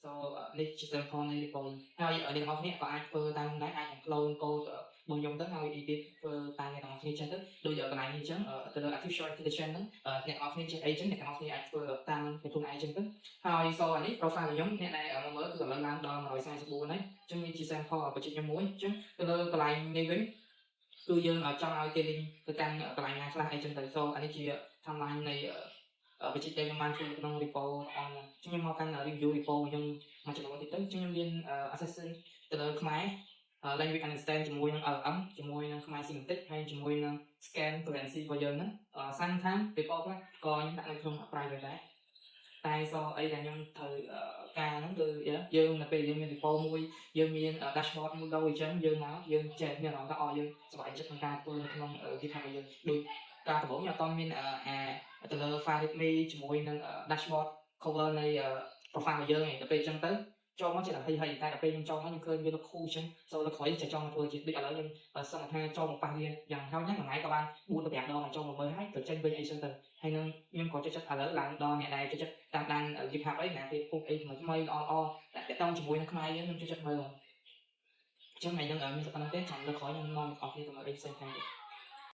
so នេះជា sample នៃ repo ហើយអ្នកទាំងអស់គ្នាក៏អាចធ្វើតាមដែរអាច clone code របស់ខ្ញុំទៅហើយ edit ធ្វើតាមអ្នកទាំងអស់គ្នាចឹងទៅដូចកន្លែងនេះចឹងទៅលើ artificial intelligence ហ្នឹងអ្នកទាំងអស់គ្នាចេះអីចឹងអ្នកទាំងអស់គ្នាអាចធ្វើតាមខ្លួនឯងចឹងទៅហើយ so អានេះ profile របស់ខ្ញុំអ្នកដែលមើលគឺឥឡូវឡើងដល់144ហើយចឹងនេះជា sample បញ្ជាក់ខ្ញុំមួយចឹងទៅលើកន្លែងនេះវិញគឺយើងចង់ឲ្យគេលីងទៅកាន់កន្លែងណាខ្លះអីចឹងទៅ so អានេះជា timeline នៃបញ្ជាក់ខ្ញុំបានធ្វើក្នុង repo អនខ្ញុំមកកាន់ review repo ខ្ញុំមួយចំនួនតិចទៅខ្ញុំមាន assessment ទៅលើខ្មែរ language understand ជាមួយនឹង LM ជាមួយនឹងខ្មែរ semantic ហើយជាមួយនឹង scan currency របស់យើងហ្នឹងsometimes repo ខ្លះក៏ខ្ញុំដាក់នៅក្នុង private ដែរតែso អីដែលខ្ញុំត្រូវការហ្នឹងគឺយើងនៅពេលយើងមាន repo មួយយើងមាន dashboard មួយដល់អញ្ចឹងយើងមកយើងចេះមានអារម្មណ៍ថាយើងសប្បាយចិត្តក្នុងការធ្វើនៅក្នុង GitHub របស់យើងដូចការដំបូងខ្ញុំអត់មានទៅលើ file readme ជាមួយនឹង dashboard cover នៃ profile របស់យើងឯងដល់ពេលអញ្ចឹងទៅចូលមកជាតែហីតែដល់ពេលខ្ញុំចូលមកខ្ញុំឃើញវាលោក cool អញ្ចឹង so ដល់ក្រោយចេះចង់មកធ្វើជាដូចឥឡូវខ្ញុំសន្និដ្ឋានចូលមកប៉ះវាយ៉ាងហោចណាស់មួយថ្ងៃក៏បាន4ទៅ5ដងហើយចូលមកមើលហើយទៅចេញវិញអីចឹងទៅហើយនឹងខ្ញុំក៏ចិត្តឥឡូវឡើងដល់អ្នកដែលចិត្តតាមដាន GitHub អីណាគេពុកអីថ្មីល្អតែតង់ជាមួយនឹងខ្មែរយើងខ្ញុំចិត្តមើលអញ្ចឹងថ្ងៃហ្នឹងមានសកម្មភាពចាំលើក្រោយខ្ញុំនាំអស់គ្នាទៅមើលអីផ្សេងៗទៀត